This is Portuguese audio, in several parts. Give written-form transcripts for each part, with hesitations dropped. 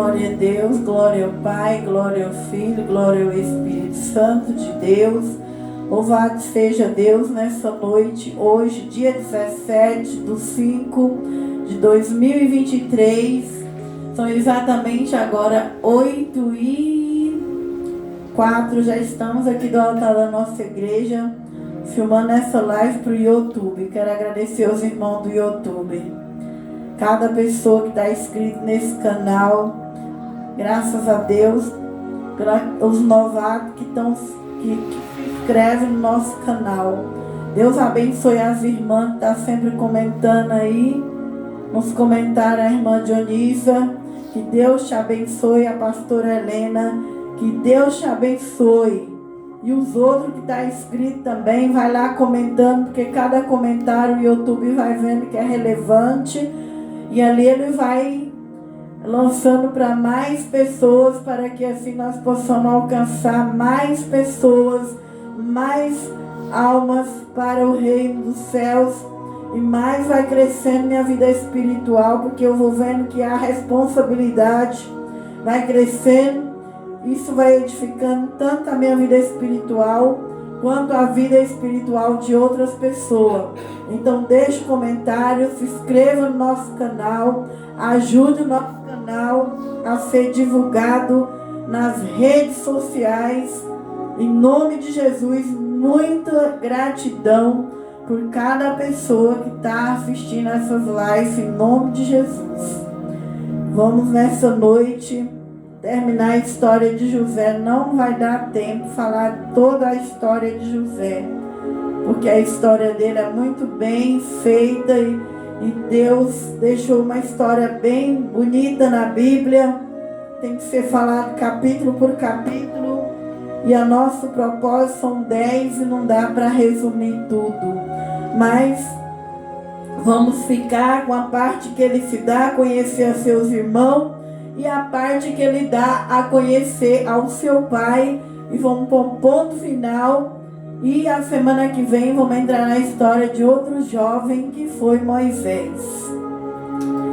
Glória a Deus, glória ao Pai, glória ao Filho, glória ao Espírito Santo de Deus. Louvado seja Deus nessa noite, hoje, dia 17/5/2023. São exatamente agora 8h04. Já estamos aqui do altar da nossa igreja, filmando essa live para o YouTube. Quero agradecer aos irmãos do YouTube. Cada pessoa que está inscrita nesse canal, graças a Deus, pelos novatos que se inscrevem no nosso canal. Deus abençoe as irmãs que estão sempre comentando aí, nos comentários, a irmã Dionisa, que Deus te abençoe, a pastora Helena, que Deus te abençoe. E os outros que estão inscritos também, vai lá comentando, porque cada comentário o YouTube vai vendo que é relevante. E ali ele vai lançando para mais pessoas, para que assim nós possamos alcançar mais pessoas, mais almas para o reino dos céus. E mais vai crescendo minha vida espiritual, porque eu vou vendo que a responsabilidade vai crescendo. Isso vai edificando tanto a minha vida espiritual quanto a vida espiritual de outras pessoas. Então deixe comentário, se inscreva no nosso canal, ajude o nosso canal a ser divulgado nas redes sociais. Em nome de Jesus, muita gratidão por cada pessoa que está assistindo essas lives, em nome de Jesus. Vamos nessa noite terminar a história de José. Não vai dar tempo de falar toda a história de José, porque a história dele é muito bem feita e Deus deixou uma história bem bonita na Bíblia. Tem que ser falado capítulo por capítulo, e a nosso propósito são 10 e não dá para resumir tudo, mas vamos ficar com a parte que ele se dá a conhecer a seus irmãos e a parte que ele dá a conhecer ao seu pai, e vamos pôr um ponto final. E a semana que vem vamos entrar na história de outro jovem que foi Moisés.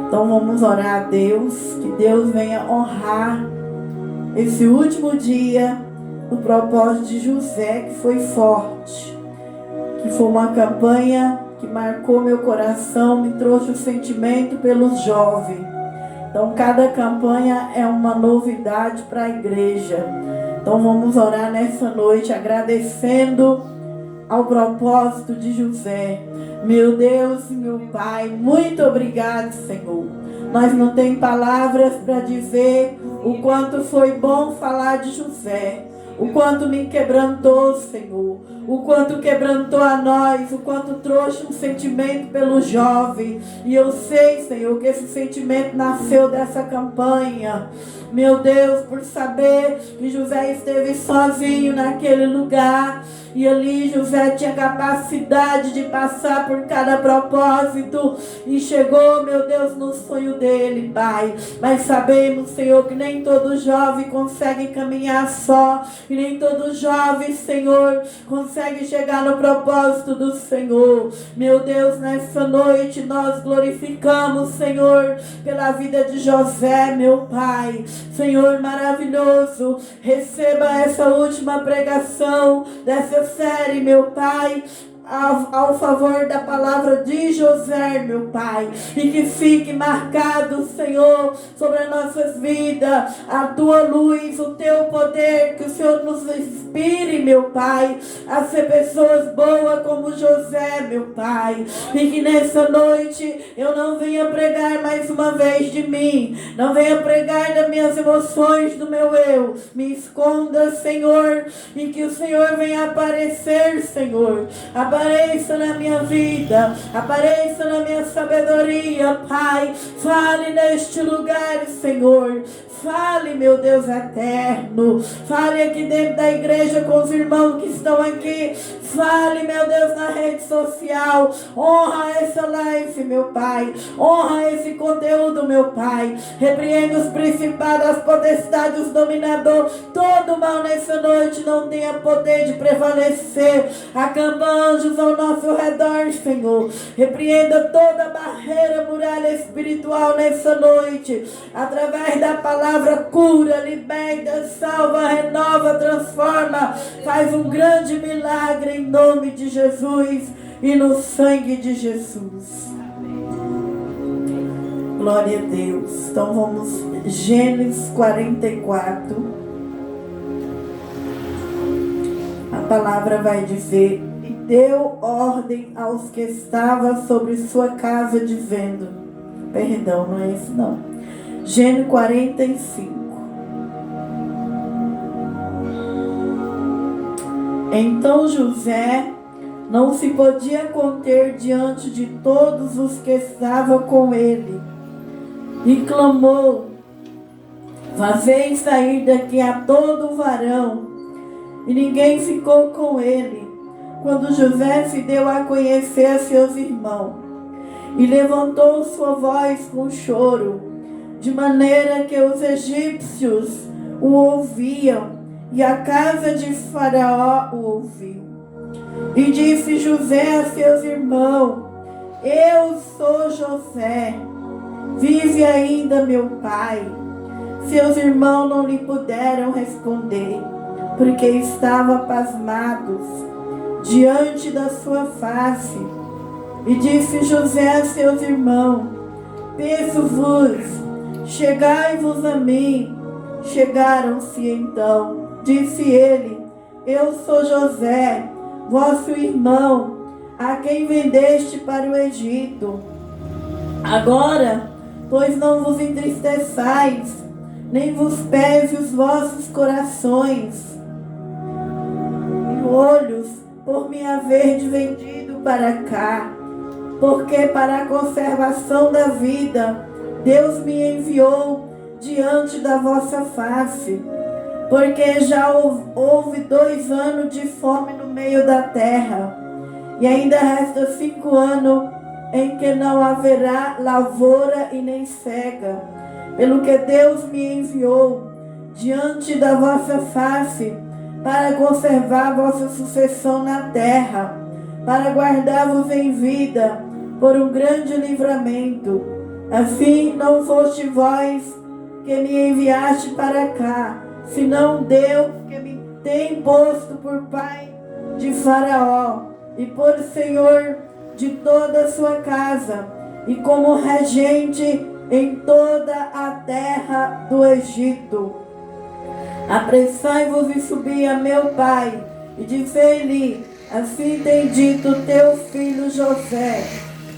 Então vamos orar a Deus, que Deus venha honrar esse último dia do propósito de José, que foi forte, que foi uma campanha que marcou meu coração, me trouxe o sentimento pelos jovens. Então cada campanha é uma novidade para a igreja. Então vamos orar nessa noite agradecendo ao propósito de José. Meu Deus e meu Pai, muito obrigado, Senhor. Nós não temos palavras para dizer o quanto foi bom falar de José, o quanto me quebrantou, Senhor, o quanto quebrantou a nós, o quanto trouxe um sentimento pelo jovem. E eu sei, Senhor, que esse sentimento nasceu dessa campanha. Meu Deus, por saber que José esteve sozinho naquele lugar, e ali José tinha capacidade de passar por cada propósito, e chegou, meu Deus, no sonho dele, Pai. Mas sabemos, Senhor, que nem todo jovem consegue caminhar só, e nem todo jovem, Senhor, consegue chegar no propósito do Senhor. Meu Deus, nessa noite nós glorificamos, Senhor, pela vida de José, meu Pai. Senhor maravilhoso, receba essa última pregação dessa série, meu Pai, ao favor da palavra de José, meu Pai, e que fique marcado, Senhor, sobre as nossas vidas, a tua luz, o teu poder, que o Senhor nos inspire, meu Pai, a ser pessoas boas como José, meu Pai, e que nessa noite eu não venha pregar mais uma vez de mim, não venha pregar das minhas emoções, do meu eu, me esconda, Senhor, e que o Senhor venha aparecer, Senhor, apareça na minha vida, apareça na minha sabedoria, Pai. Fale neste lugar, Senhor. Fale, meu Deus eterno. Fale aqui dentro da igreja com os irmãos que estão aqui. Fale, meu Deus, na rede social. Honra essa live, meu Pai. Honra esse conteúdo, meu Pai. Repreenda os principados, as potestades, os dominadores. Todo mal nessa noite não tenha poder de prevalecer. Acampa anjos ao nosso redor, Senhor. Repreenda toda barreira, muralha espiritual nessa noite. Através da palavra palavra cura, liberta, salva, renova, transforma. Faz um grande milagre em nome de Jesus e no sangue de Jesus. Glória a Deus. Então vamos, Gênesis 44. A palavra vai dizer: e deu ordem aos que estavam sobre sua casa, dizendo, perdão, não é isso não. Gênesis 45. Então José não se podia conter diante de todos os que estavam com ele, e clamou: fazei sair daqui a todo varão. E ninguém ficou com ele, quando José se deu a conhecer a seus irmãos. E levantou sua voz com choro, de maneira que os egípcios o ouviam, e a casa de Faraó o ouviu. E disse José a seus irmãos: eu sou José, vive ainda meu pai? Seus irmãos não lhe puderam responder, porque estavam pasmados diante da sua face. E disse José a seus irmãos: peço-vos, chegai-vos a mim. Chegaram-se então. Disse ele: eu sou José, vosso irmão, a quem vendeste para o Egito. Agora, pois não vos entristeçais, nem vos pese os vossos corações e olhos, por me haver vendido para cá, porque para a conservação da vida Deus me enviou diante da vossa face, porque já houve 2 anos de fome no meio da terra, e ainda resta 5 anos em que não haverá lavoura e nem cega, pelo que Deus me enviou diante da vossa face, para conservar vossa sucessão na terra, para guardar-vos em vida, por um grande livramento. Assim não foste vós que me enviaste para cá, senão Deus, que me tem posto por pai de Faraó, e por senhor de toda a sua casa, e como regente em toda a terra do Egito. Apressai-vos e subi a meu pai, e disse-lhe: assim tem dito teu filho José,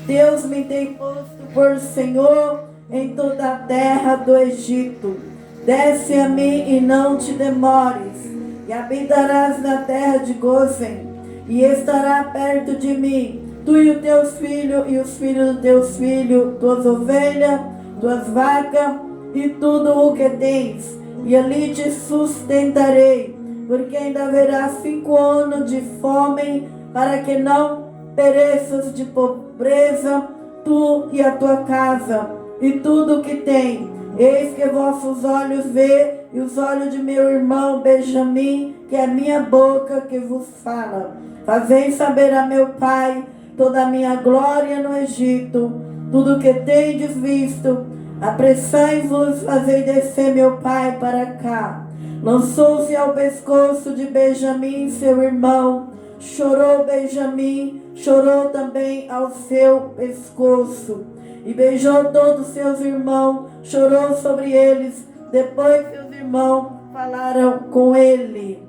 Deus me tem posto por senhor em toda a terra do Egito. Desce a mim e não te demores, e habitarás na terra de Gósen, e estará perto de mim, tu e os teus filhos, e os filhos dos teus filhos, tuas ovelhas, tuas vacas, e tudo o que tens, e ali te sustentarei, porque ainda haverá 5 anos de fome, para que não pereças de pobreza, tu e a tua casa, e tudo o que tem. Eis que vossos olhos vê, e os olhos de meu irmão Benjamim, que é minha boca que vos fala. Fazei saber a meu pai toda a minha glória no Egito, tudo o que tendes visto. Apressai-vos, fazei descer meu pai para cá. Lançou-se ao pescoço de Benjamim, seu irmão. Chorou Benjamim, chorou também ao seu pescoço. E beijou todos seus irmãos, chorou sobre eles. Depois seus irmãos falaram com ele.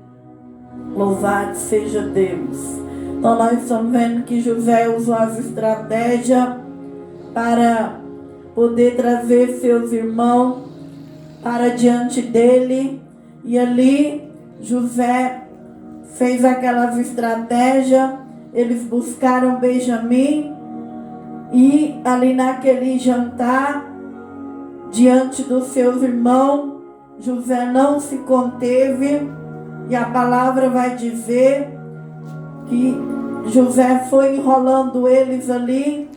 Louvado seja Deus. Então nós estamos vendo que José usou as estratégias para poder trazer seus irmãos para diante dele. E ali José fez aquelas estratégias. Eles buscaram Benjamim. E ali naquele jantar, diante dos seus irmãos, José não se conteve. E a palavra vai dizer que José foi enrolando eles ali,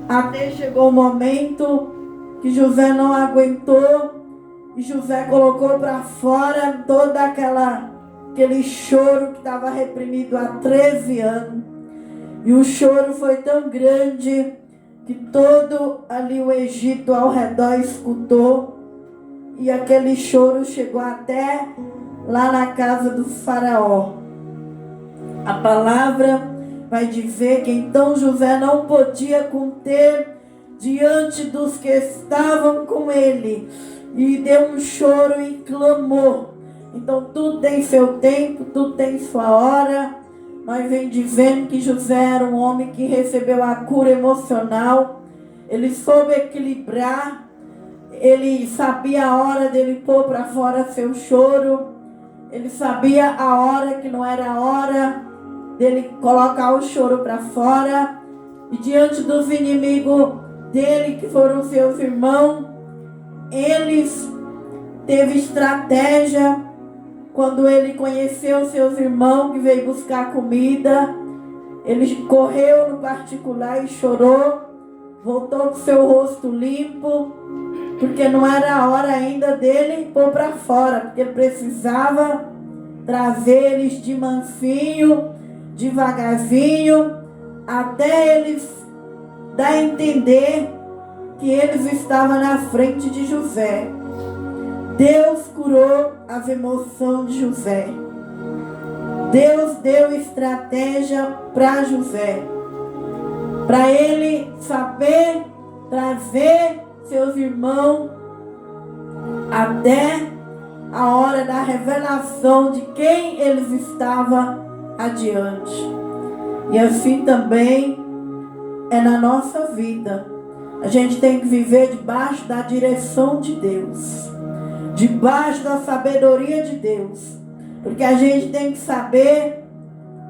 até chegou o momento que José não aguentou, e José colocou para fora todo aquele choro que estava reprimido há 13 anos. E o choro foi tão grande que todo ali o Egito ao redor escutou. e aquele choro chegou até lá na casa do faraó. A palavra vai dizer que então José não podia conter diante dos que estavam com ele, e deu um choro e clamou. Então tudo tem seu tempo, tudo tem sua hora. Nós vem dizendo que José era um homem que recebeu a cura emocional. Ele soube equilibrar. Ele sabia a hora dele pôr para fora seu choro. Ele sabia a hora que não era a hora dele colocar o choro para fora. E diante dos inimigos dele, que foram seus irmãos, eles teve estratégia. Quando ele conheceu seus irmãos que veio buscar comida, ele correu no particular e chorou, voltou com seu rosto limpo, porque não era a hora ainda dele pôr para fora, porque ele precisava trazer eles de mansinho, devagarzinho, até eles dar a entender que eles estavam na frente de José. Deus curou as emoções de José. Deus deu estratégia para José, para ele saber trazer seus irmãos até a hora da revelação de quem eles estavam adiante. E assim também é na nossa vida. A gente tem que viver debaixo da direção de Deus, debaixo da sabedoria de Deus, porque a gente tem que saber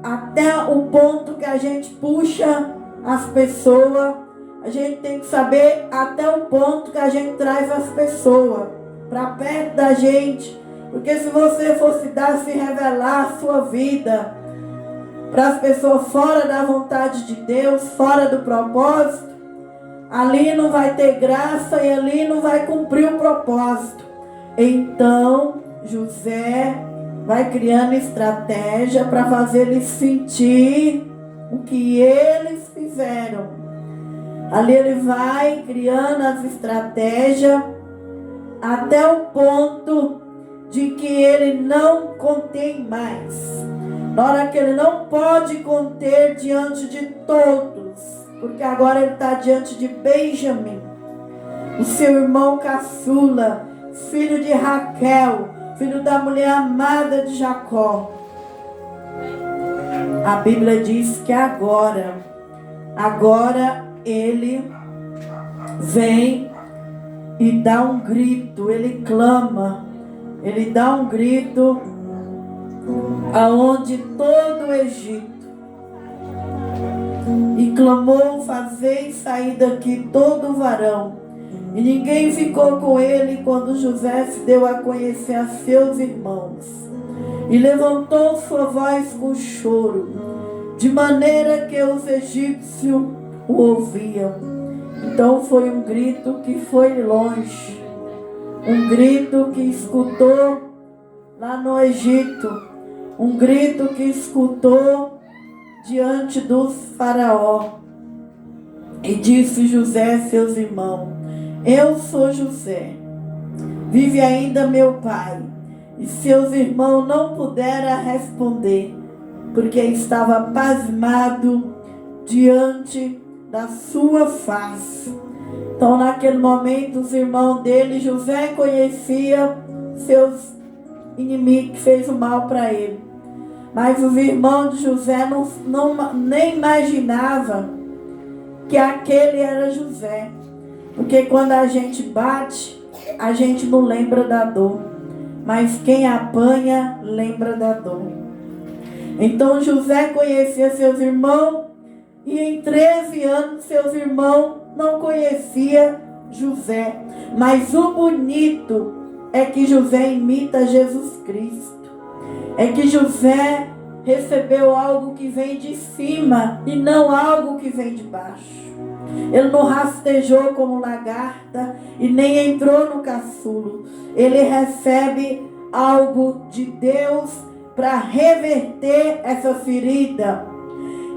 até o ponto que a gente puxa as pessoas. A gente tem que saber até o ponto que a gente traz as pessoas para perto da gente, porque se você fosse se revelar a sua vida para as pessoas fora da vontade de Deus, fora do propósito, ali não vai ter graça e ali não vai cumprir o propósito. Então José vai criando estratégia para fazer eles sentir o que eles fizeram. Ali ele vai criando as estratégias até o ponto de que ele não contém mais. Na hora que ele não pode conter diante de todos, porque agora ele está diante de Benjamim, o seu irmão caçula, filho de Raquel, filho da mulher amada de Jacó. A Bíblia diz que agora ele vem e dá um grito, ele clama, ele dá um grito aonde todo o Egito, e clamou: fazei sair daqui todo varão. E ninguém ficou com ele quando José se deu a conhecer a seus irmãos. E levantou sua voz com choro, de maneira que os egípcios o ouviam. Então foi um grito que foi longe, um grito que escutou lá no Egito, um grito que escutou diante do faraó. E disse José a seus irmãos: eu sou José, vive ainda meu pai? E seus irmãos não puderam responder, porque estava pasmado diante da sua face. Então naquele momento os irmãos dele, José conhecia seus inimigos que fez o mal para ele, mas os irmãos de José nem imaginavam que aquele era José, porque quando a gente bate, a gente não lembra da dor, mas quem apanha lembra da dor. Então José conhecia seus irmãos, e em 13 anos seus irmãos não conheciam José. Mas o bonito é que José imita Jesus Cristo. É que José recebeu algo que vem de cima e não algo que vem de baixo. Ele não rastejou como lagarta e nem entrou no caçulo. Ele recebe algo de Deus para reverter essa ferida.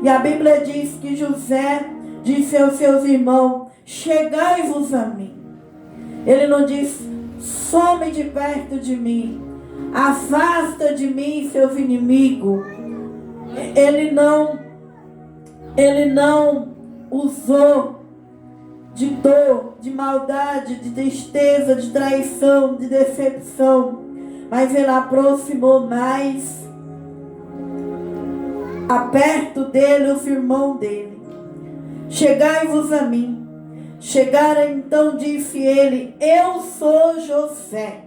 E a Bíblia diz que José disse aos seus irmãos: chegai-vos a mim. Ele não disse: some de perto de mim, afasta de mim seus inimigos. Ele não usou de dor, de maldade, de tristeza, de traição, de decepção, mas ele aproximou mais a perto dele os irmãos dele. Chegai-vos a mim. Chegaram então, disse ele: eu sou José,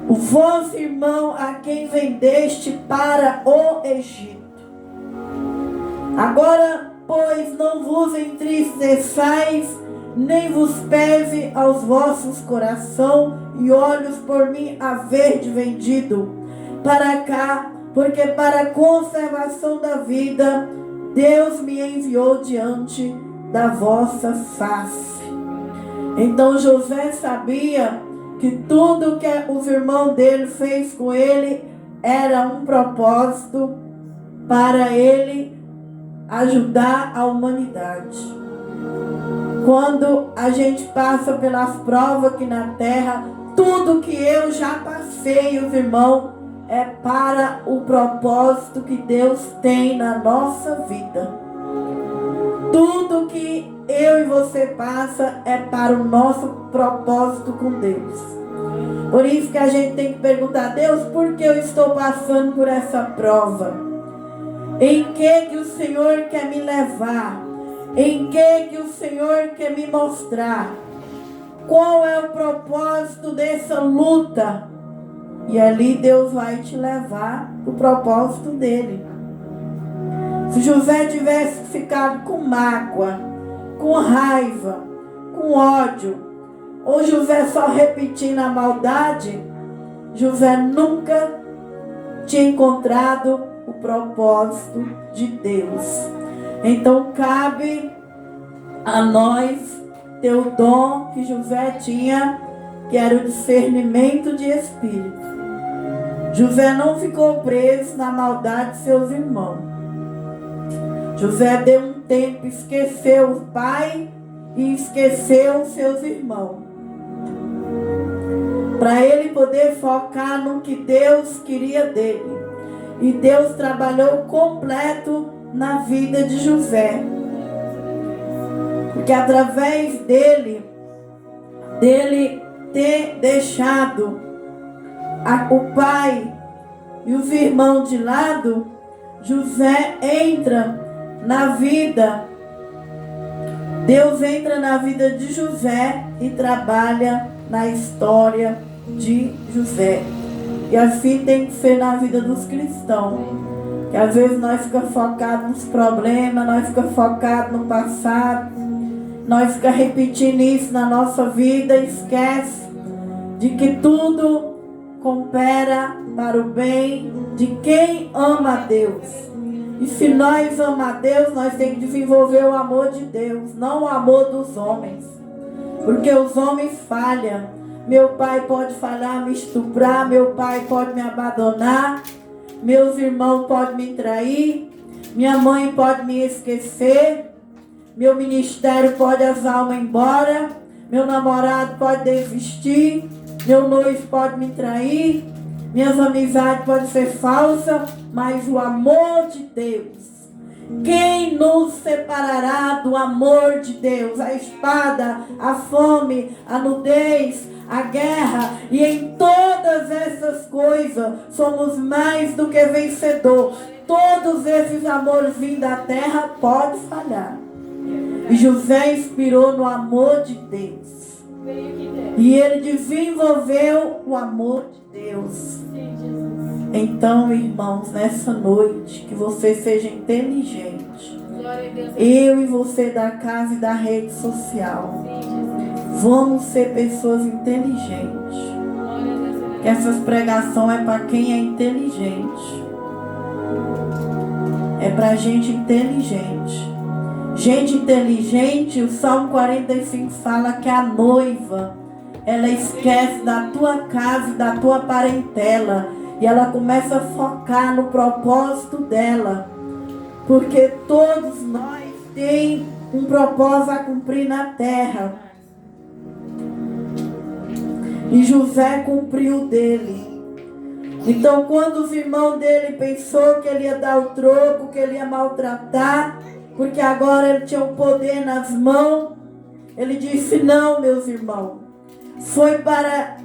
o vosso irmão, a quem vendeste para o Egito. Agora, pois, não vos entristeçais, nem vos pese aos vossos coração e olhos por mim haver vendido para cá, porque para a conservação da vida Deus me enviou diante da vossa face. Então José sabia que tudo que os irmãos dele fez com ele era um propósito para ele ajudar a humanidade. Quando a gente passa pelas provas aqui na terra, tudo que eu já passei, os irmãos, é para o propósito que Deus tem na nossa vida. Tudo que eu e você passa é para o nosso propósito com Deus. Por isso que a gente tem que perguntar: Deus, por que eu estou passando por essa prova? Em que o Senhor quer me levar? Em que o Senhor quer me mostrar? Qual é o propósito dessa luta? E ali Deus vai te levar para o propósito dele. Se José tivesse ficado com mágoa, com raiva, com ódio, ou José só repetindo a maldade, José nunca tinha encontrado o propósito de Deus. Então cabe a nós ter o dom que José tinha, que era o discernimento de espírito. José não ficou preso na maldade de seus irmãos. José deu um tempo, esqueceu o pai e esqueceu seus irmãos, para ele poder focar no que Deus queria dele. E Deus trabalhou completo na vida de José, porque através dele ter deixado o pai e os irmãos de lado, José entra na vida, Deus entra na vida de José e trabalha na história de José. E assim tem que ser na vida dos cristãos. Que às vezes nós ficamos focados nos problemas, nós ficamos focados no passado, nós ficamos repetindo isso na nossa vida e esquece de que tudo coopera para o bem de quem ama a Deus. E se nós amamos a Deus, nós temos que desenvolver o amor de Deus, não o amor dos homens. Porque os homens falham. Meu pai pode falhar, me estuprar, meu pai pode me abandonar, meus irmãos podem me trair, minha mãe pode me esquecer, meu ministério pode as almas embora, meu namorado pode desistir, meu noivo pode me trair, minhas amizades podem ser falsas, mas o amor de Deus, quem nos separará do amor de Deus? A espada, a fome, a nudez, a guerra, e em todas essas coisas somos mais do que vencedor. Todos esses amorzinhos da terra podem falhar. E José inspirou no amor de Deus. E ele desenvolveu o amor de Deus. Então, irmãos, nessa noite, que você seja inteligente. Eu e você da casa e da rede social. Vamos ser pessoas inteligentes. Que essas pregações é para quem é inteligente. É para gente inteligente. Gente inteligente, o Salmo 45 fala que a noiva, ela esquece da tua casa e da tua parentela. E ela começa a focar no propósito dela. Porque todos nós temos um propósito a cumprir na terra. E José cumpriu o dele. Então, quando os irmãos dele pensou que ele ia dar o troco, que ele ia maltratar, porque agora ele tinha o poder nas mãos, ele disse: não, meus irmãos, foi para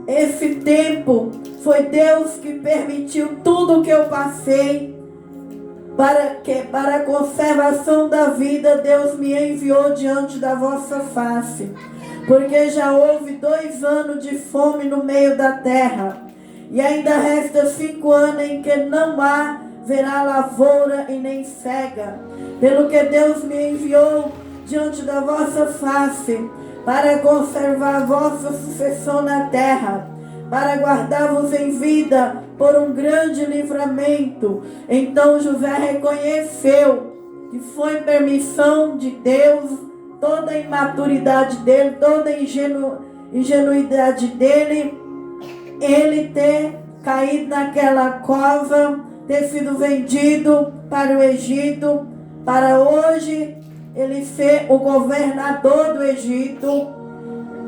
esse tempo, foi Deus que permitiu tudo o que eu passei, para a conservação da vida. Deus me enviou diante da vossa face, porque já houve 2 anos de fome no meio da terra, e ainda resta 5 anos em que não haverá lavoura e nem cega. Pelo que Deus me enviou diante da vossa face, para conservar a vossa sucessão na terra, para guardar-vos em vida por um grande livramento. Então José reconheceu que foi permissão de Deus, toda a imaturidade dele, toda a ingenuidade dele, ele ter caído naquela cova, ter sido vendido para o Egito, para hoje ele ser o governador do Egito.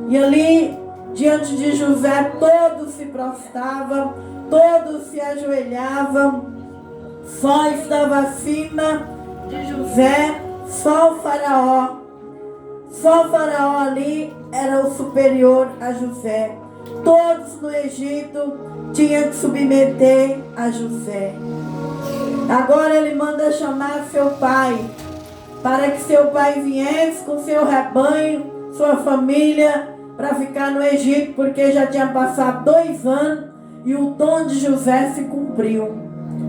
E ali, diante de José, todos se prostravam, todos se ajoelhavam. Só estava acima de José só o faraó. Só o faraó ali era o superior a José. Todos no Egito tinham que submeter a José. Agora ele manda chamar seu pai, para que seu pai viesse com seu rebanho, sua família, para ficar no Egito, porque já tinha passado 2 anos e o dom de José se cumpriu.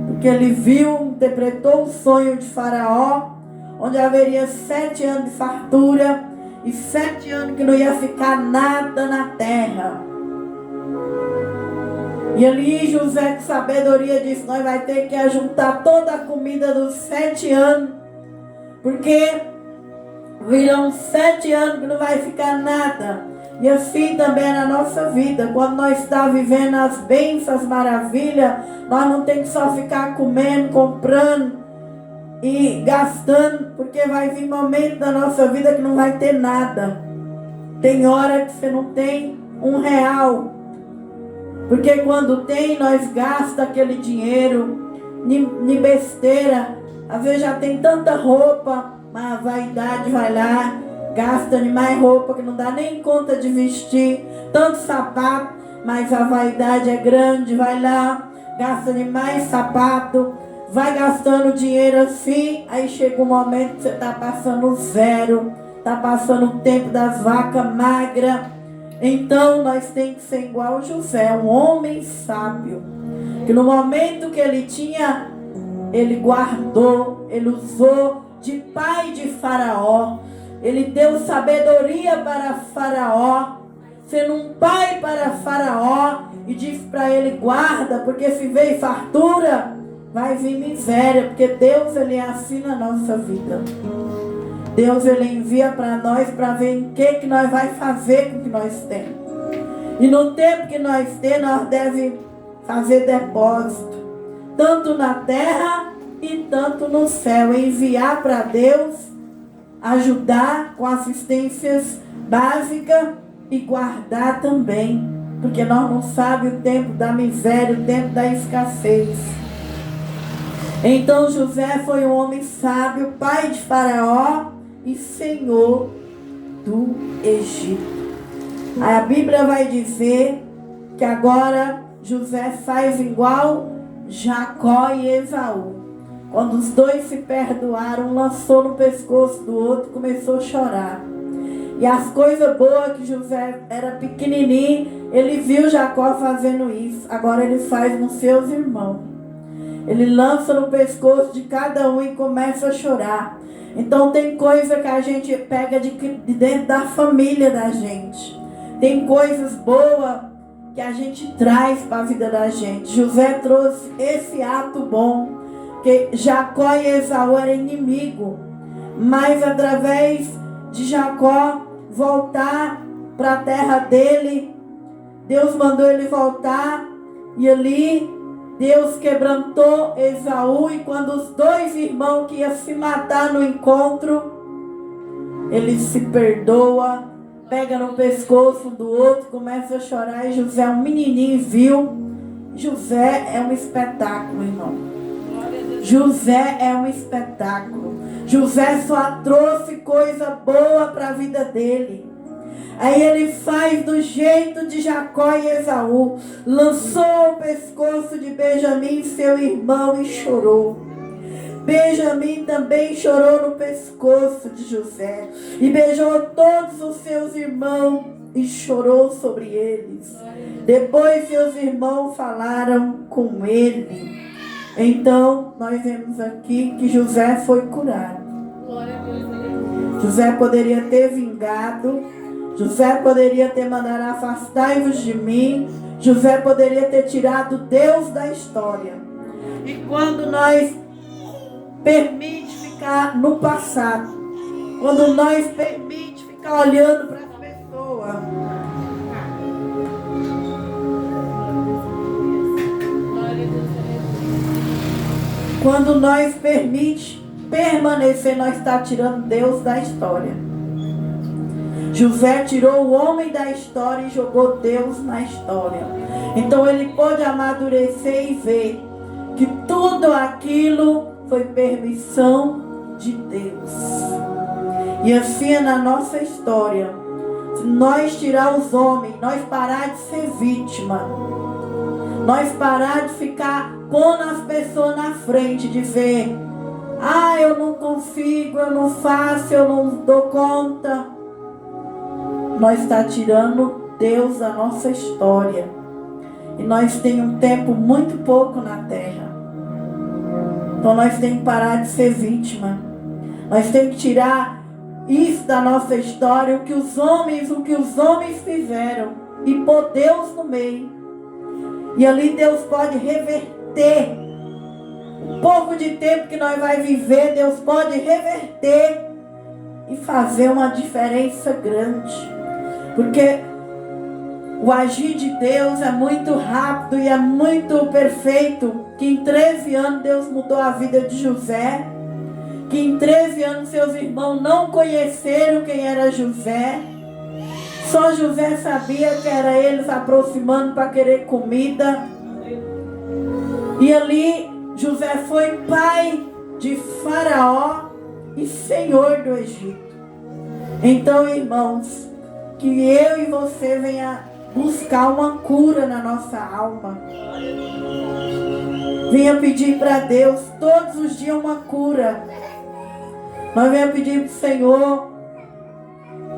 Porque ele viu, interpretou o sonho de Faraó, onde haveria 7 anos de fartura e 7 anos que não ia ficar nada na terra. E ali José, com sabedoria, disse: nós vamos ter que ajuntar toda a comida dos 7 anos, porque virão 7 anos que não vai ficar nada. E assim também é na nossa vida. Quando nós estamos vivendo as bênçãos, as maravilhas, nós não temos que só ficar comendo, comprando e gastando, porque vai vir momento da nossa vida que não vai ter nada. Tem hora que você não tem R$1. Porque quando tem, nós gastamos aquele dinheiro em besteira. Às vezes já tem tanta roupa, mas a vaidade vai lá, gasta em mais roupa que não dá nem conta de vestir. Tanto sapato, mas a vaidade é grande, vai lá, gasta em mais sapato, vai gastando dinheiro assim. Aí chega um momento que você está passando zero, está passando o tempo das vacas magras. Então nós temos que ser igual José, um homem sábio, que no momento que ele tinha, ele guardou, ele usou de pai de Faraó, ele deu sabedoria para Faraó, sendo um pai para Faraó, e disse para ele: guarda, porque se veio fartura, vai vir miséria, porque Deus, ele é assim na nossa vida. Deus, ele envia para nós para ver em que nós vai fazer com o que nós temos. E no tempo que nós temos, nós devemos fazer depósito, tanto na terra e tanto no céu. Enviar para Deus, ajudar com assistências básicas e guardar também, porque nós não sabemos o tempo da miséria, o tempo da escassez. Então José foi um homem sábio, pai de Faraó e senhor do Egito. Aí a Bíblia vai dizer que agora José faz igual Jacó e Esaú. Quando os dois se perdoaram, um lançou no pescoço do outro e começou a chorar. E as coisas boas que José era pequenininho, ele viu Jacó fazendo isso. Agora ele faz nos seus irmãos. Ele lança no pescoço de cada um e começa a chorar. Então tem coisa que a gente pega de dentro da família da gente. Tem coisas boas que a gente traz para a vida da gente. José trouxe esse ato bom, que Jacó e Esaú eram inimigos. Mas através de Jacó voltar para a terra dele, Deus mandou ele voltar. E ali Deus quebrantou Esaú, e quando os 2 irmãos que iam se matar no encontro, ele se perdoa, pega no pescoço do outro, começa a chorar. E José, um menininho, viu? José é um espetáculo, irmão. José é um espetáculo. José só trouxe coisa boa para a vida dele. Aí ele faz do jeito de Jacó e Esaú. Lançou o pescoço de Benjamim, seu irmão, e chorou. Benjamim também chorou no pescoço de José. E beijou todos os seus irmãos e chorou sobre eles. Depois seus irmãos falaram com ele. Então, nós vemos aqui que José foi curado. José poderia ter vingado. José poderia ter mandado afastai-vos de mim. José poderia ter tirado Deus da história. E quando nós permite ficar no passado, quando nós permite ficar olhando para as pessoas, quando nós permite permanecer, nós está tirando Deus da história. José tirou o homem da história e jogou Deus na história. Então ele pôde amadurecer e ver que tudo aquilo foi permissão de Deus. E assim é na nossa história. Se nós tirar os homens, nós parar de ser vítima, nós parar de ficar pondo as pessoas na frente, de ver, eu não consigo, eu não faço, eu não dou conta, nós está tirando Deus da nossa história. E nós temos um tempo muito pouco na terra. Então nós temos que parar de ser vítima. Nós temos que tirar isso da nossa história, o que os homens fizeram, e pôr Deus no meio. E ali Deus pode reverter. Um pouco de tempo que nós vai viver, Deus pode reverter e fazer uma diferença grande. Porque o agir de Deus é muito rápido e é muito perfeito. Que em 13 anos Deus mudou a vida de José. Que em 13 anos seus irmãos não conheceram quem era José. Só José sabia que era eles aproximando para querer comida. E ali José foi pai de Faraó e senhor do Egito. Então, irmãos, que eu e você venha buscar uma cura na nossa alma. Venha pedir para Deus todos os dias uma cura. Nós venha pedir para o Senhor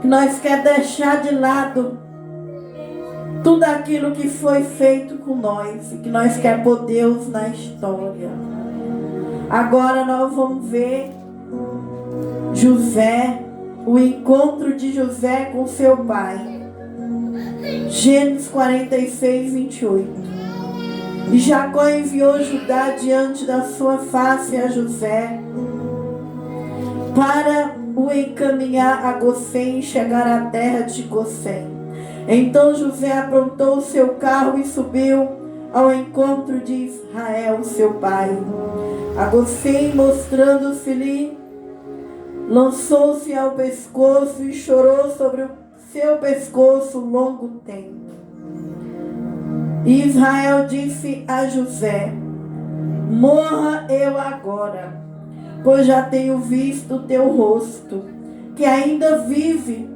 que nós quer deixar de lado tudo aquilo que foi feito com nós e que nós quer pôr Deus na história. Agora nós vamos ver José, o encontro de José com seu pai. Gênesis 46, 28. E Jacó enviou Judá diante da sua face a José para o encaminhar a Gozém e chegar à terra de Gozém. Então José aprontou o seu carro e subiu ao encontro de Israel, seu pai. A Gozém, mostrando-se-lhe, lançou-se ao pescoço e chorou sobre o seu pescoço longo tempo. E Israel disse a José: morra eu agora, pois já tenho visto o teu rosto, que ainda vive.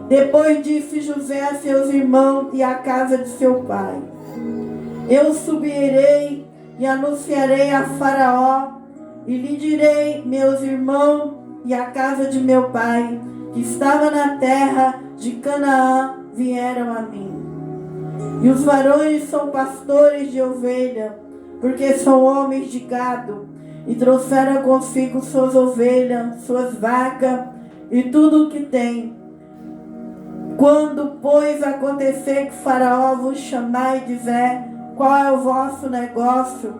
Depois disse José a seus irmãos e à casa de seu pai: eu subirei e anunciarei a Faraó, e lhe direi: meus irmãos e a casa de meu pai, que estava na terra de Canaã, vieram a mim. E os varões são pastores de ovelha, porque são homens de gado, e trouxeram consigo suas ovelhas, suas vacas e tudo o que tem. Quando, pois, acontecer que Faraó vos chamar e dizer: qual é o vosso negócio?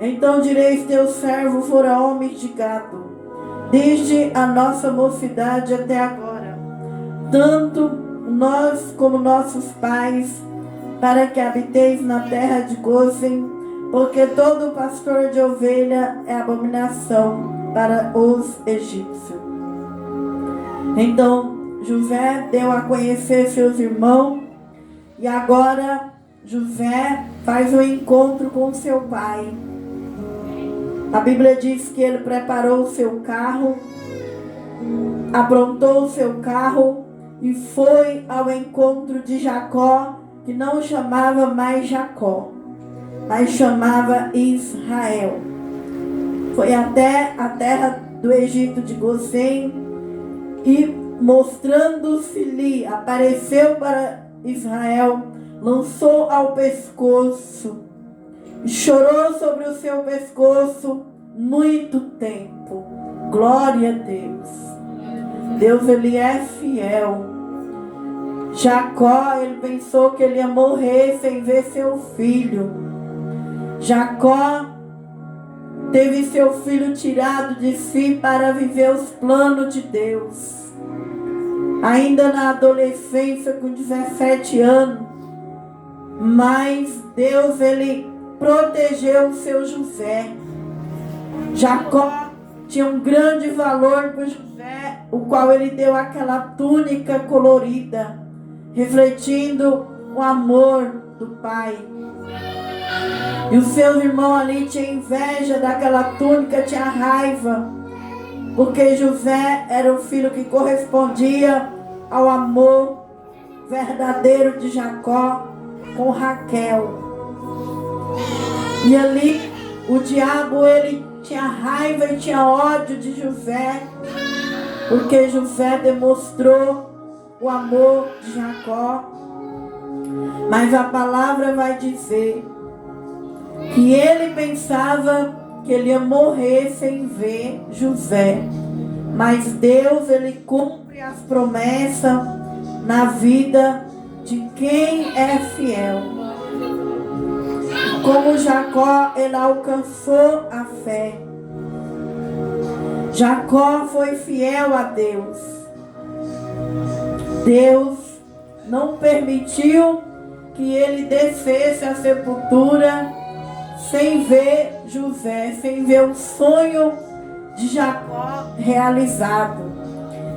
Então direis: teus servos foram homens de gado, desde a nossa mocidade até agora, tanto nós como nossos pais, para que habiteis na terra de Gozém, porque todo pastor de ovelha é abominação para os egípcios. Então José deu a conhecer seus irmãos e agora José faz um encontro com seu pai. A Bíblia diz que ele preparou o seu carro, aprontou o seu carro e foi ao encontro de Jacó, que não chamava mais Jacó, mas chamava Israel. Foi até a terra do Egito de Gozém e, mostrando-se-lhe, apareceu para Israel, lançou ao pescoço, chorou sobre o seu pescoço muito tempo. Glória a Deus. Deus, ele é fiel. Jacó, ele pensou que ele ia morrer sem ver seu filho. Jacó teve seu filho tirado de si para viver os planos de Deus. Ainda na adolescência, com 17 anos, mas Deus, ele protegeu o seu José. Jacó tinha um grande valor para José, o qual ele deu aquela túnica colorida, refletindo o amor do pai. E os seus irmãos ali tinham inveja daquela túnica, tinha raiva, porque José era o filho que correspondia ao amor verdadeiro de Jacó com Raquel. E ali o diabo, ele tinha raiva e tinha ódio de José, porque José demonstrou o amor de Jacó. Mas a palavra vai dizer que ele pensava que ele ia morrer sem ver José. Mas Deus, ele cumpre as promessas na vida de quem é fiel. Como Jacó, ele alcançou a fé. Jacó foi fiel a Deus. Deus não permitiu que ele descesse à sepultura sem ver José, sem ver o sonho de Jacó realizado.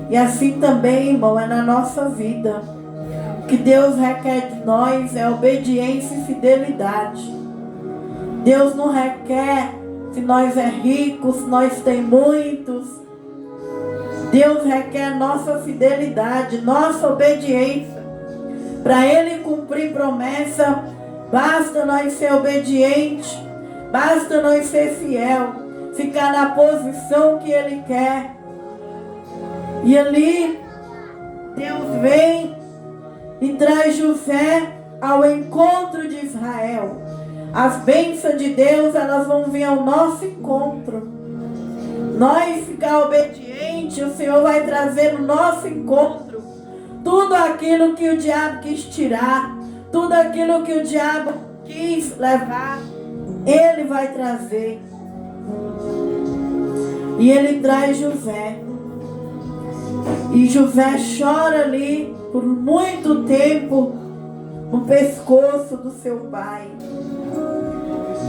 E assim também, irmão, é na nossa vida. O que Deus requer de nós é obediência e fidelidade. Deus não requer se nós é ricos, se nós tem muitos. Deus requer nossa fidelidade, nossa obediência. Para Ele cumprir promessa, basta nós ser obedientes, basta nós ser fiel, ficar na posição que Ele quer. E ali, Deus vem e traz José ao encontro de Israel. As bênçãos de Deus, elas vão vir ao nosso encontro. Nós ficar obedientes, o Senhor vai trazer no nosso encontro tudo aquilo que o diabo quis tirar, tudo aquilo que o diabo quis levar, Ele vai trazer. E Ele traz José. E José chora ali por muito tempo no pescoço do seu pai.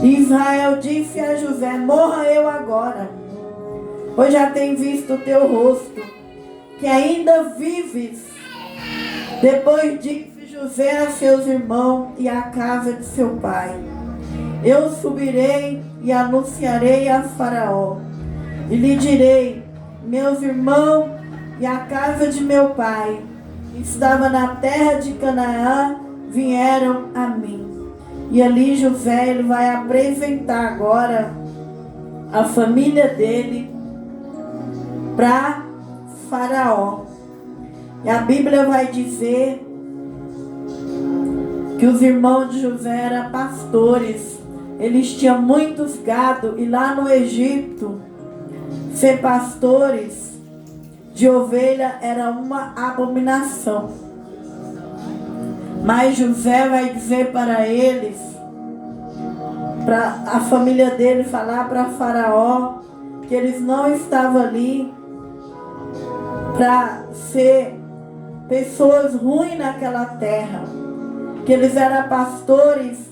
Israel disse a José: morra eu agora, pois já tenho visto o teu rosto, que ainda vives. Depois disse José a seus irmãos e à casa de seu pai: eu subirei e anunciarei a Faraó, e lhe direi: meus irmãos e a casa de meu pai, que estava na terra de Canaã, vieram a mim. E ali José, ele vai apresentar agora a família dele para Faraó. E a Bíblia vai dizer que os irmãos de José eram pastores. Eles tinham muitos gado. E lá no Egito, ser pastores de ovelha era uma abominação. Mas José vai dizer para eles, para a família dele falar para Faraó, que eles não estavam ali para ser pessoas ruins naquela terra, que eles eram pastores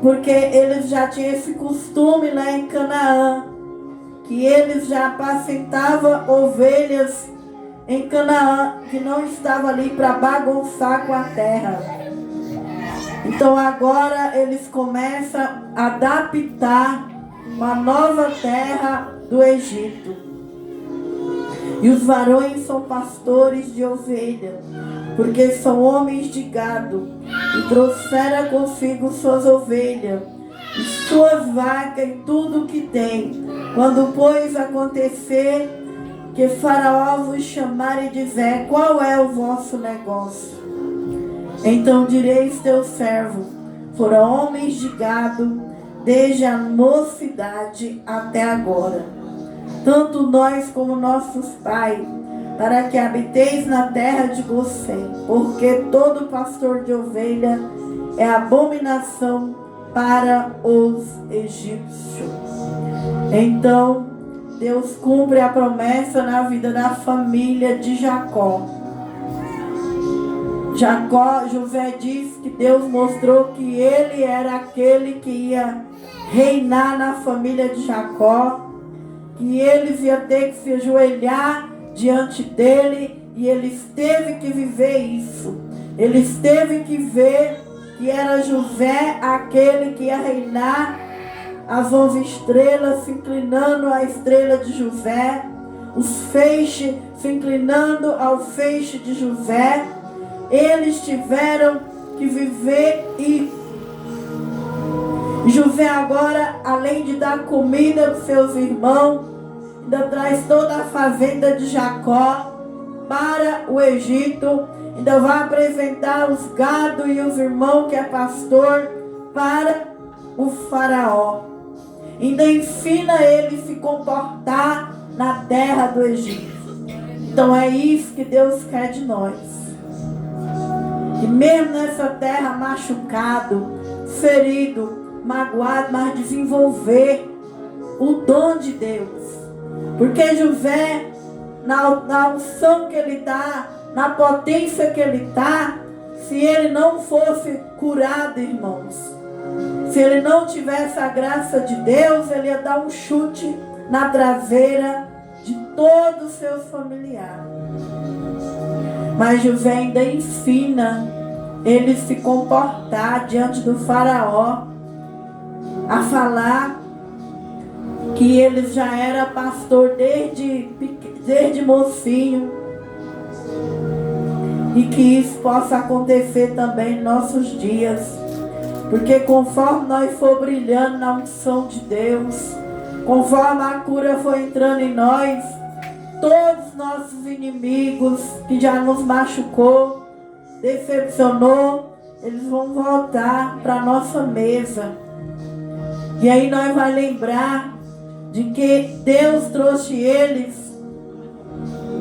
porque eles já tinham esse costume lá em Canaã, que eles já apacentavam ovelhas em Canaã, que não estava ali para bagunçar com a terra. Então agora eles começam a adaptar uma nova terra do Egito. E os varões são pastores de ovelha, porque são homens de gado, e trouxeram consigo suas ovelhas, e suas vacas e tudo o que tem. Quando, pois, acontecer que Faraó vos chamar e dizer: qual é o vosso negócio? Então direis: teu servo foram homens de gado, desde a mocidade até agora, tanto nós como nossos pais, para que habiteis na terra de Gosém, porque todo pastor de ovelha é abominação para os egípcios. Então Deus cumpre a promessa na vida da família de Jacó. José disse que Deus mostrou que ele era aquele que ia reinar na família de Jacó, que eles iam ter que se ajoelhar diante dele, e eles teve que viver isso. Eles teve que ver que era José aquele que ia reinar. As 11 estrelas se inclinando à estrela de José, os feixes se inclinando ao feixe de José. Eles tiveram que viver isso. José agora, além de dar comida para seus irmãos, ainda traz toda a fazenda de Jacó para o Egito. Ainda vai apresentar os gado e os irmãos que é pastor para o faraó. Ainda ensina ele a se comportar na terra do Egito. Então é isso que Deus quer de nós. E mesmo nessa terra machucado, ferido, magoado, mas desenvolver o dom de Deus. Porque José, na unção que ele está, na potência que ele está, se ele não fosse curado, irmãos, se ele não tivesse a graça de Deus, ele ia dar um chute na traseira de todos os seus familiares. Mas José ainda ensina ele se comportar diante do faraó, a falar que ele já era pastor desde mocinho, e que isso possa acontecer também em nossos dias, porque conforme nós for brilhando na unção de Deus, conforme a cura for entrando em nós, todos os nossos inimigos que já nos machucou, decepcionou, eles vão voltar para a nossa mesa. E aí nós vamos lembrar de que Deus trouxe eles,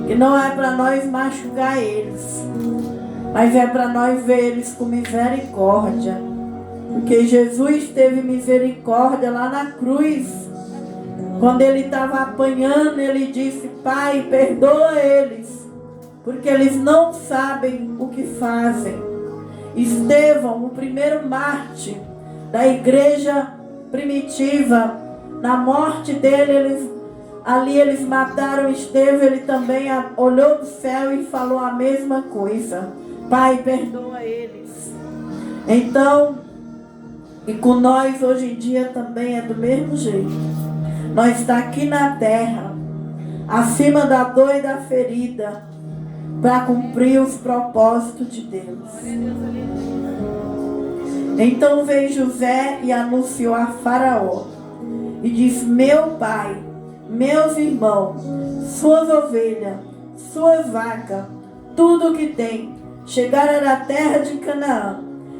que não é para nós machucar eles, mas é para nós ver eles com misericórdia. Porque Jesus teve misericórdia lá na cruz. Quando ele estava apanhando, ele disse: Pai, perdoa eles, porque eles não sabem o que fazem. Estevão, o primeiro mártir da igreja primitiva, na morte dele, eles mataram Estevão. Ele também olhou para o céu e falou a mesma coisa: Pai, perdoa eles. Então, e com nós hoje em dia também é do mesmo jeito. Nós está aqui na terra, acima da dor e da ferida, para cumprir os propósitos de Deus. Então veio José e anunciou a Faraó e disse: meu pai, meus irmãos, suas ovelhas, suas vacas, tudo o que tem, chegaram da terra de Canaã.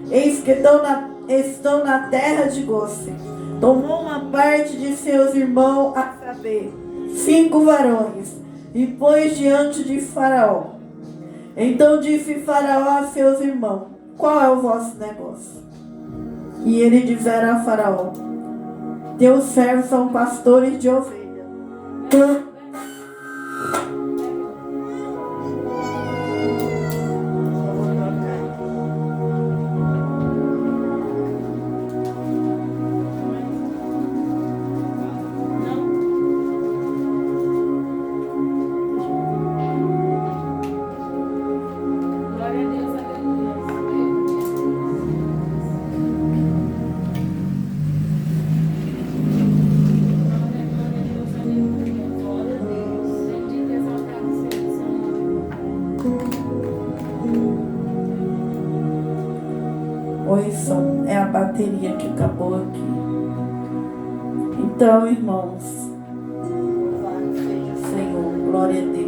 Eis que estão na terra de Gosém. Tomou uma parte de seus irmãos, a saber, 5 varões, e pôs diante de Faraó. Então disse Faraó a seus irmãos: qual é o vosso negócio? E eles disseram a Faraó: teus servos são pastores de ovelhas. foi som, é a bateria que acabou aqui. Então, irmãos, louvado seja o Senhor, glória a Deus.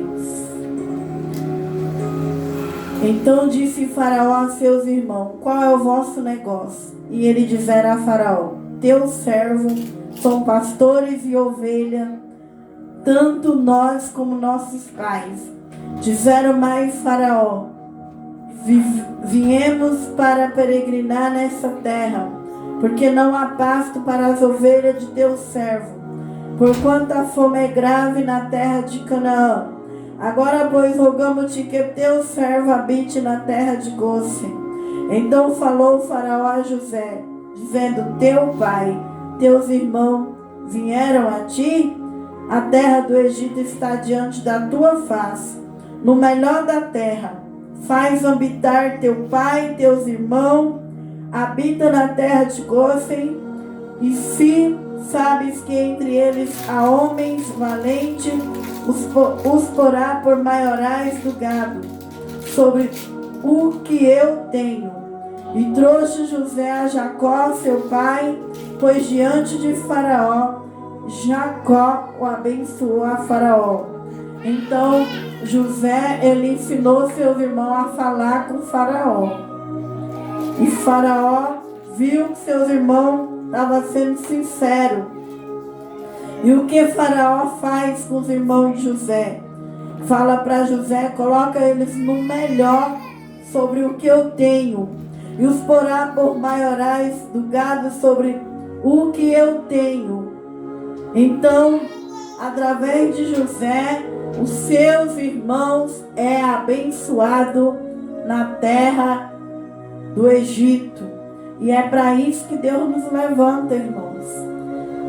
Então disse Faraó a seus irmãos: qual é o vosso negócio? E ele dizera a Faraó: teus servos são pastores e ovelha, tanto nós como nossos pais. Disseram mais Faraó: viemos para peregrinar nessa terra, porque não há pasto para as ovelhas de teu servo, porquanto a fome é grave na terra de Canaã. Agora, pois, rogamos-te que teu servo habite na terra de Gósen. Então falou Faraó a José, dizendo: teu pai, teus irmãos vieram a ti? A terra do Egito está diante da tua face. No melhor da terra, faz habitar teu pai e teus irmãos, habita na terra de Gósen, e se sabes que entre eles há homens valentes, os porá por maiorais do gado, sobre o que eu tenho. E trouxe José a Jacó, seu pai, pois diante de Faraó, Jacó o abençoou a Faraó. Então José, ele ensinou seus irmãos a falar com Faraó. E Faraó viu que seus irmãos estavam sendo sinceros. E o que Faraó faz com os irmãos de José? Fala para José: coloca eles no melhor sobre o que eu tenho, e os porá por maiorais do gado sobre o que eu tenho. Então, através de José, os seus irmãos é abençoado na terra do Egito. E é para isso que Deus nos levanta, irmãos.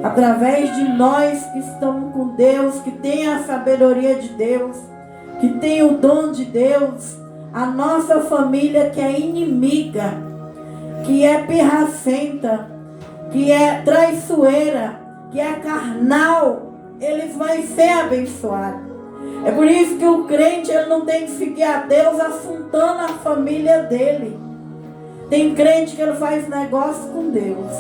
Através de nós que estamos com Deus, que tem a sabedoria de Deus, que tem o dom de Deus, a nossa família que é inimiga, que é pirracenta, que é traiçoeira, que é carnal, eles vão ser abençoados. É por isso que o crente, ele não tem que seguir a Deus assuntando a família dele. Tem crente que ele faz negócio com Deus.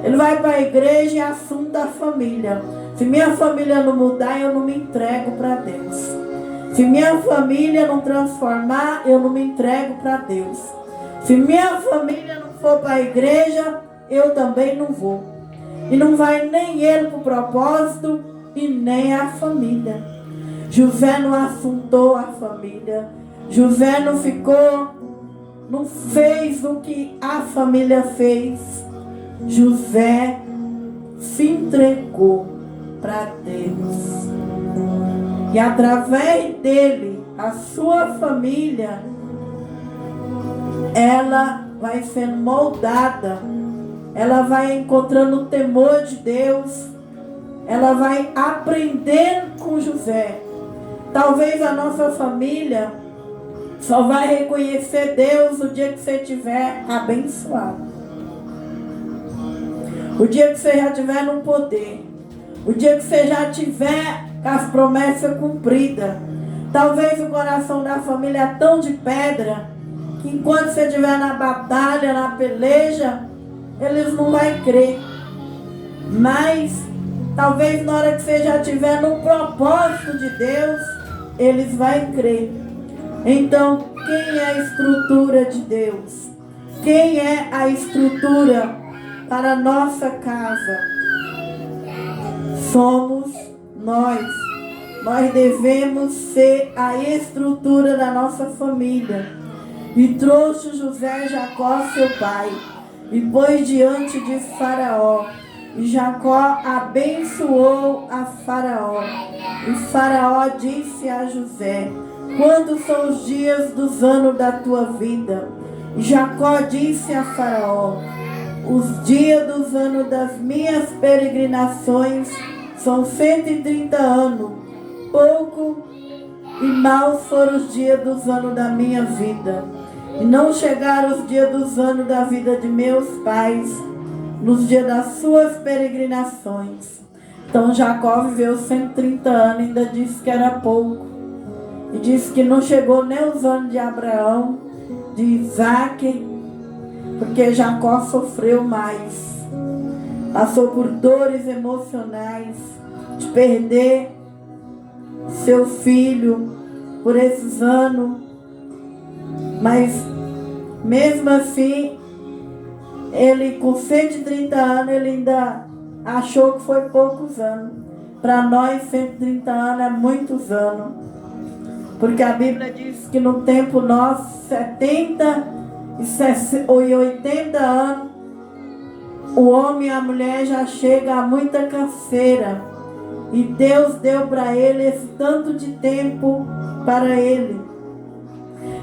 Ele vai para a igreja e assunta a família. Se minha família não mudar, eu não me entrego para Deus. Se minha família não transformar, eu não me entrego para Deus. Se minha família não for para a igreja, eu também não vou. E não vai nem ele para o propósito e nem a família. José não assuntou a família. José não fez o que a família fez. José se entregou para Deus. E através dele, a sua família, ela vai sendo moldada. Ela vai encontrando o temor de Deus. Ela vai aprendendo com José. Talvez a nossa família só vai reconhecer Deus o dia que você estiver abençoado. O dia que você já estiver no poder. O dia que você já tiver as promessas cumpridas. Talvez o coração da família é tão de pedra que enquanto você estiver na batalha, na peleja, eles não vão crer. Mas talvez na hora que você já estiver no propósito de Deus, eles vão crer. Então, quem é a estrutura de Deus? Quem é a estrutura para a nossa casa? Somos nós. Nós devemos ser a estrutura da nossa família. E trouxe José Jacó, seu pai, e pôs diante de Faraó. E Jacó abençoou a Faraó. E Faraó disse a José: quantos são os dias dos anos da tua vida? E Jacó disse a Faraó: os dias dos anos das minhas peregrinações são 130 anos. Pouco e maus foram os dias dos anos da minha vida. E não chegaram os dias dos anos da vida de meus pais, nos dias das suas peregrinações. Então Jacó viveu 130 anos, ainda disse que era pouco. E disse que não chegou nem os anos de Abraão, de Isaac, porque Jacó sofreu mais. Passou por dores emocionais de perder seu filho por esses anos. Mas mesmo assim, ele com 130 anos, ele ainda achou que foi poucos anos. Para nós, 130 anos é muitos anos. Porque a Bíblia diz que no tempo nosso, 70 e 80 anos, o homem e a mulher já chega a muita canseira. E Deus deu para ele esse tanto de tempo para ele.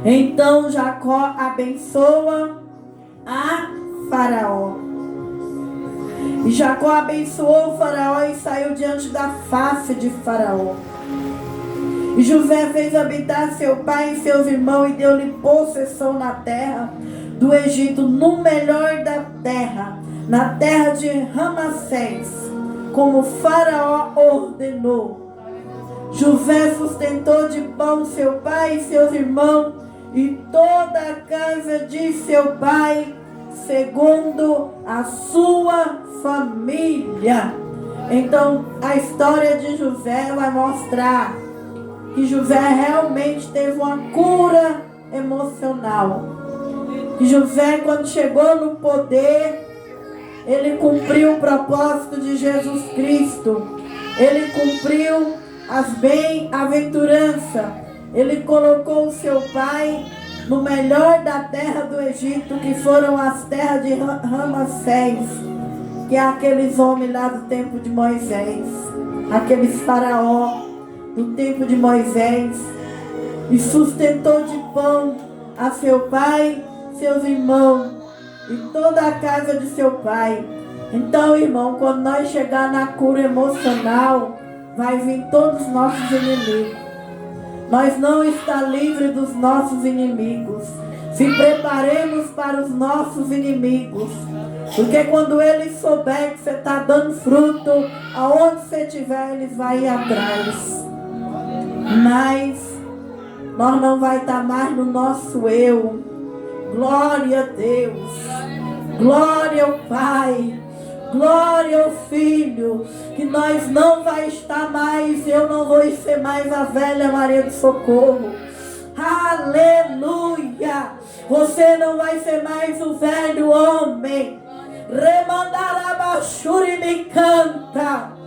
Então Jacó abençoa a Faraó. E Jacó abençoou o Faraó e saiu diante da face de Faraó. E José fez habitar seu pai e seus irmãos e deu-lhe possessão na terra do Egito, no melhor da terra, na terra de Ramassés, como Faraó ordenou. José sustentou de pão seu pai e seus irmãos e toda a casa de seu pai, segundo a sua família. Então a história de José vai mostrar que José realmente teve uma cura emocional. Que José, quando chegou no poder, ele cumpriu o propósito de Jesus Cristo. Ele cumpriu as bem-aventuranças. Ele colocou o seu pai no melhor da terra do Egito, que foram as terras de Ramassés, que é aqueles homens lá do tempo de Moisés, aqueles faraó do tempo de Moisés, e sustentou de pão a seu pai, seus irmãos e toda a casa de seu pai. Então, irmão, quando nós chegar na cura emocional, vai vir todos os nossos inimigos. Nós não estamos livres dos nossos inimigos. Se preparemos para os nossos inimigos. Porque quando eles souberem que você está dando fruto, aonde você estiver, eles vão ir atrás. Mas nós não vai estar mais no nosso eu. Glória a Deus. Glória ao Pai. Glória ao Filho. Que nós não vai estar mais. Eu não vou ser mais a velha Maria do Socorro. Aleluia. Você não vai ser mais o velho homem. Remandarabachuri me canta.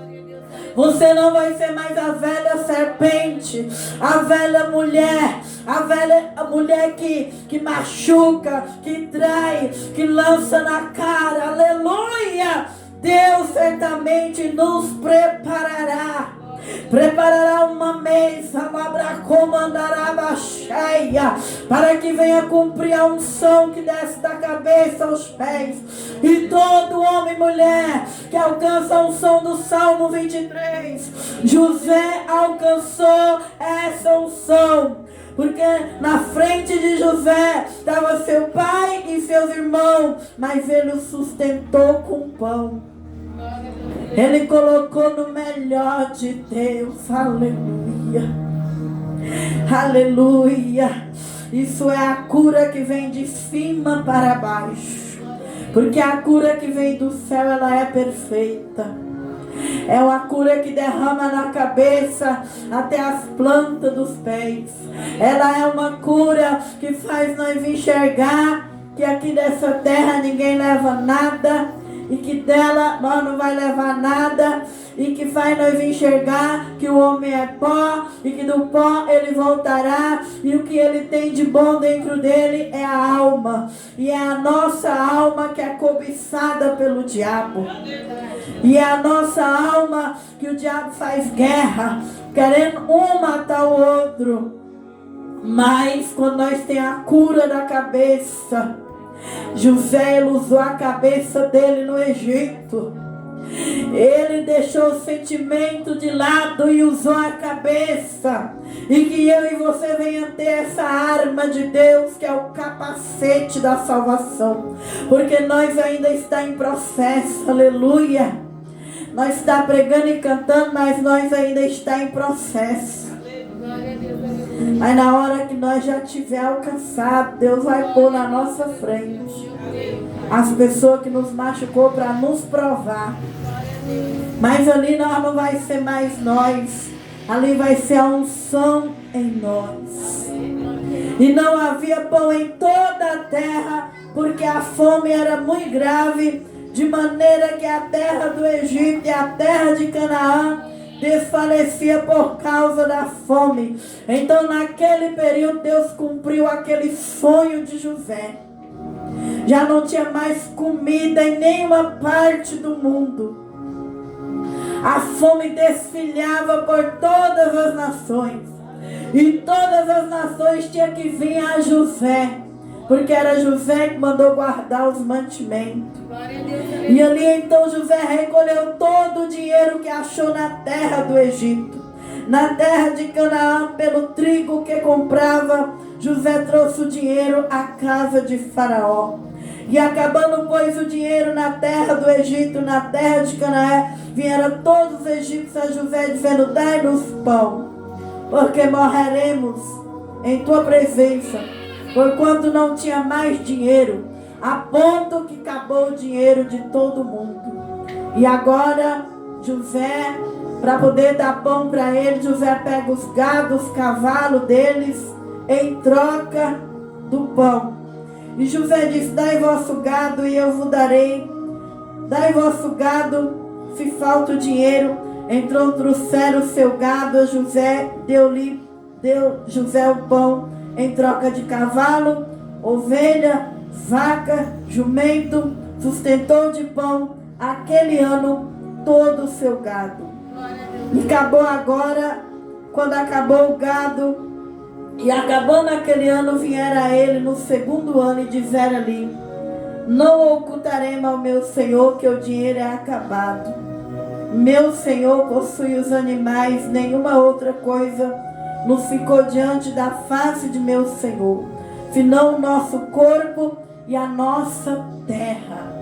Você não vai ser mais a velha serpente, a velha mulher, a mulher que machuca, que trai, que lança na cara. Aleluia! Deus certamente nos preparará. Preparará uma mesa, cheia, para que venha cumprir a unção que desce da cabeça aos pés. E todo homem e mulher que alcança a unção do Salmo 23, José alcançou essa unção. Porque na frente de José estava seu pai e seus irmãos, mas ele o sustentou com pão. Ele colocou no melhor de Deus. Aleluia. Aleluia. Isso é a cura que vem de cima para baixo. Porque a cura que vem do céu, ela é perfeita. É uma cura que derrama na cabeça até as plantas dos pés. Ela é uma cura que faz nós enxergar que aqui dessa terra ninguém leva nada. E que dela nós não vai levar nada. E que faz nós enxergar que o homem é pó. E que do pó ele voltará. E o que ele tem de bom dentro dele é a alma. E é a nossa alma que é cobiçada pelo diabo. E é a nossa alma que o diabo faz guerra. Querendo um matar o outro. Mas quando nós temos a cura da cabeça, José, ele usou a cabeça dele no Egito. Ele deixou o sentimento de lado e usou a cabeça. E que eu e você venha ter essa arma de Deus, que é o capacete da salvação. Porque nós ainda está em processo, aleluia. Nós está pregando e cantando, mas nós ainda está em processo. Mas na hora que nós já tiver alcançado, Deus vai pôr na nossa frente As pessoas que nos machucou para nos provar. Mas ali nós não vai ser mais nós. Ali vai ser a unção em nós. E não havia pão em toda a terra, porque a fome era muito grave, de maneira que a terra do Egito e a terra de Canaã desfalecia por causa da fome. Então naquele período Deus cumpriu aquele sonho de José. Já não tinha mais comida em nenhuma parte do mundo. A fome desfilhava por todas as nações. E todas as nações tinham que vir a José. Porque era José que mandou guardar os mantimentos. E ali então José recolheu todo o dinheiro que achou na terra do Egito. Na terra de Canaã, pelo trigo que comprava, José trouxe o dinheiro à casa de Faraó. E acabando, pois, o dinheiro na terra do Egito, na terra de Canaã, vieram todos os egípcios a José, dizendo: dai-nos pão, porque morreremos em tua presença, porquanto não tinha mais dinheiro, a ponto que acabou o dinheiro de todo mundo. E agora, José, para poder dar pão para ele, José pega os gados, os cavalos deles, em troca do pão. E José disse: dai vosso gado e eu vos darei. Dai vosso gado, se falta o dinheiro. Entrou, trouxeram o seu gado a José, deu José o pão em troca de cavalo, ovelha, vaca, jumento. Sustentou de pão aquele ano todo o seu gado. E acabou agora, quando acabou o gado, e acabou naquele ano, vieram a ele no segundo ano e disseram ali: não ocultaremos ao meu senhor que o dinheiro é acabado. Meu senhor possui os animais, nenhuma outra coisa nos ficou diante da face de meu senhor, senão o nosso corpo e a nossa terra.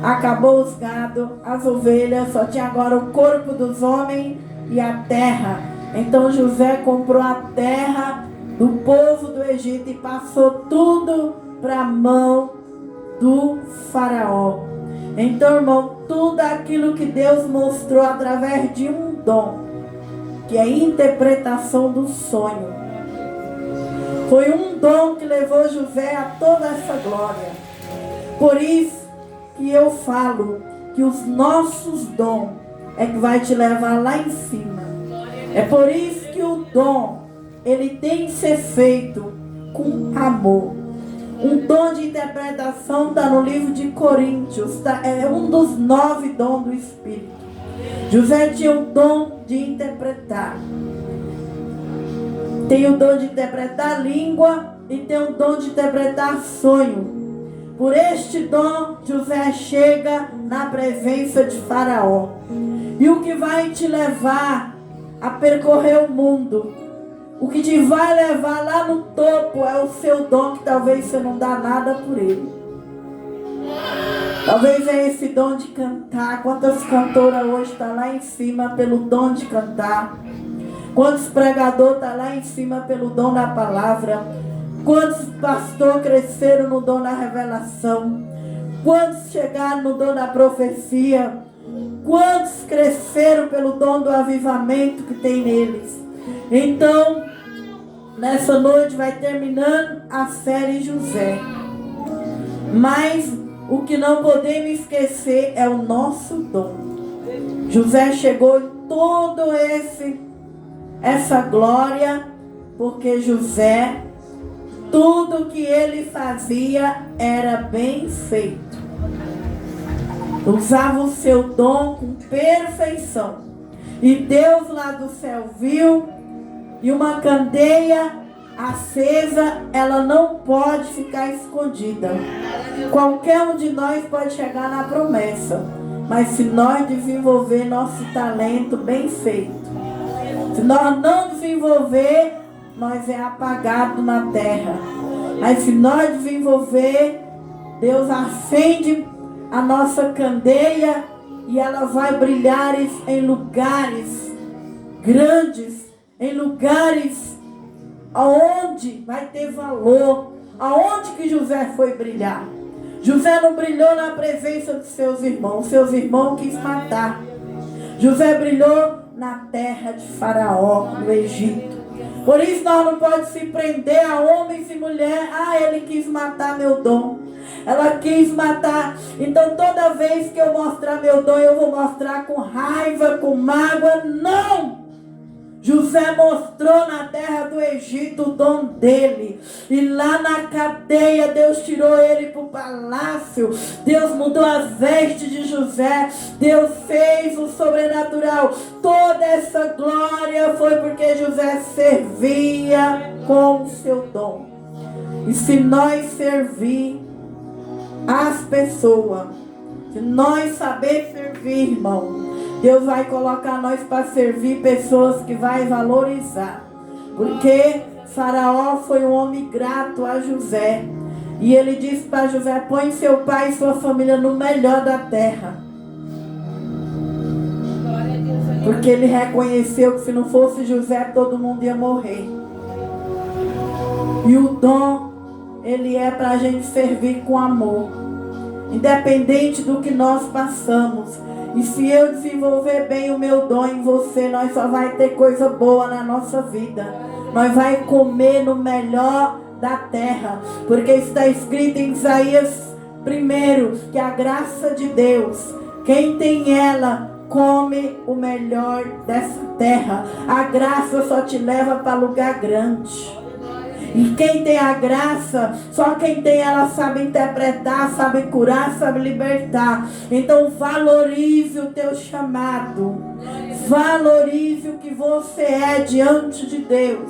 Acabou os gados, as ovelhas, só tinha agora o corpo dos homens e a terra. Então José comprou a terra do povo do Egito e passou tudo para a mão do Faraó. Então, irmão, tudo aquilo que Deus mostrou através de um dom, que é a interpretação do sonho, foi um dom que levou José a toda essa glória. Por isso que eu falo que os nossos dons é que vai te levar lá em cima. É por isso que o dom, ele tem que ser feito com amor. Um dom de interpretação está no livro de Coríntios, é um dos 9 dons do Espírito. José tinha o dom de interpretar. Tem o dom de interpretar língua e tem o dom de interpretar sonho. Por este dom, José chega na presença de Faraó. E o que vai te levar a percorrer o mundo, o que te vai levar lá no topo, é o seu dom, que talvez você não dá nada por ele. Talvez é esse dom de cantar. Quantas cantoras hoje estão lá em cima pelo dom de cantar? Quantos pregadores estão lá em cima pelo dom da palavra? Quantos pastores cresceram no dom da revelação? Quantos chegaram no dom da profecia? Quantos cresceram pelo dom do avivamento que tem neles? Então, nessa noite vai terminando a série José. Mas o que não podemos esquecer é o nosso dom. José chegou em todo essa glória, porque José, tudo que ele fazia era bem feito. Usava o seu dom com perfeição. E Deus lá do céu viu, e uma candeia acesa, ela não pode ficar escondida. Qualquer um de nós pode chegar na promessa, mas se nós desenvolver nosso talento bem feito, se nós não desenvolver, nós é apagado na terra. Mas se nós desenvolver, Deus acende a nossa candeia e ela vai brilhar em lugares grandes, em lugares aonde vai ter valor. Aonde que José foi brilhar? José não brilhou na presença de seus irmãos quis matar. José brilhou na terra de Faraó, no Egito. Por isso nós não podemos se prender a homens e mulheres. Ele quis matar meu dom. Ela quis matar. Então toda vez que eu mostrar meu dom, eu vou mostrar com raiva, com mágoa. Não! José mostrou na terra do Egito o dom dele. E lá na cadeia, Deus tirou ele para o palácio. Deus mudou as vestes de José. Deus fez o sobrenatural. Toda essa glória foi porque José servia com o seu dom. E se nós servir as pessoas, se nós saber servir, irmão, Deus vai colocar nós para servir pessoas que vai valorizar. Porque Faraó foi um homem grato a José. E ele disse para José: põe seu pai e sua família no melhor da terra. Porque ele reconheceu que se não fosse José, todo mundo ia morrer. E o dom, ele é para a gente servir com amor. Independente do que nós passamos. E se eu desenvolver bem o meu dom em você, nós só vai ter coisa boa na nossa vida. Nós vai comer no melhor da terra. Porque está escrito em Isaías 1, que a graça de Deus, quem tem ela, come o melhor dessa terra. A graça só te leva para lugar grande. E quem tem a graça, só quem tem ela sabe interpretar, sabe curar, sabe libertar. Então valorize o teu chamado. Valorize o que você é diante de Deus.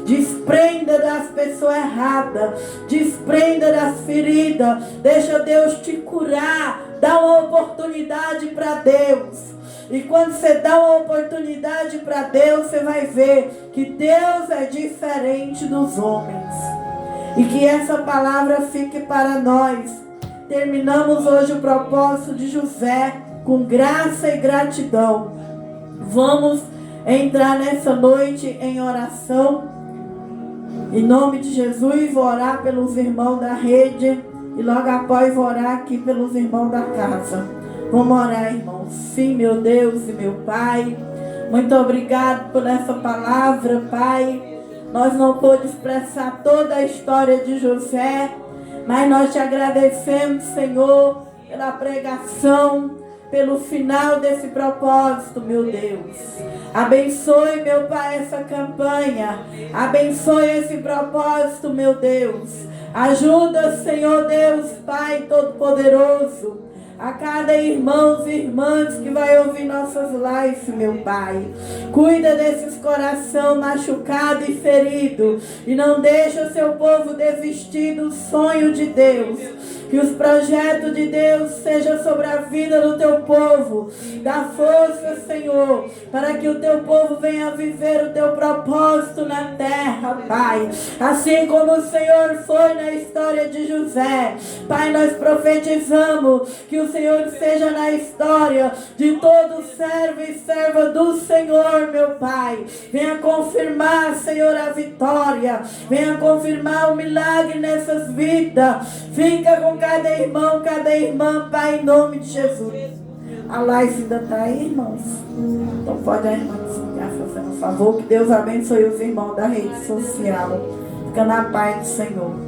Desprenda das pessoas erradas. Desprenda das feridas. Deixa Deus te curar. Dá uma oportunidade para Deus. E quando você dá uma oportunidade para Deus, você vai ver que Deus é diferente dos homens. E que essa palavra fique para nós. Terminamos hoje o propósito de José com graça e gratidão. Vamos entrar nessa noite em oração. Em nome de Jesus, vou orar pelos irmãos da rede. E logo após vou orar aqui pelos irmãos da casa. Vamos orar, irmãos. Sim, meu Deus e meu Pai, muito obrigado por essa palavra, Pai. Nós não podemos expressar toda a história de José, mas nós te agradecemos, Senhor, pela pregação, pelo final desse propósito, meu Deus. Abençoe, meu Pai, essa campanha. Abençoe esse propósito, meu Deus. Ajuda, Senhor Deus, Pai Todo-Poderoso, a cada irmãos e irmãs que vai ouvir nossas lives, meu Pai. Cuida desses coração machucado e ferido. E não deixa o seu povo desistir do sonho de Deus. Que os projetos de Deus sejam sobre a vida do teu povo. Dá força, Senhor, para que o teu povo venha viver o teu propósito na terra, Pai. Assim como o Senhor foi na história de José. Pai, nós profetizamos que o Senhor seja na história de todo servo e serva do Senhor, meu Pai. Venha confirmar, Senhor, a vitória. Venha confirmar o milagre nessas vidas. Fica com cada irmão, cada irmã, Pai, em nome de Jesus. A live ainda está aí, irmãos? Então pode a irmã ficar fazendo um favor. Que Deus abençoe os irmãos da rede social. Fica na paz do Senhor.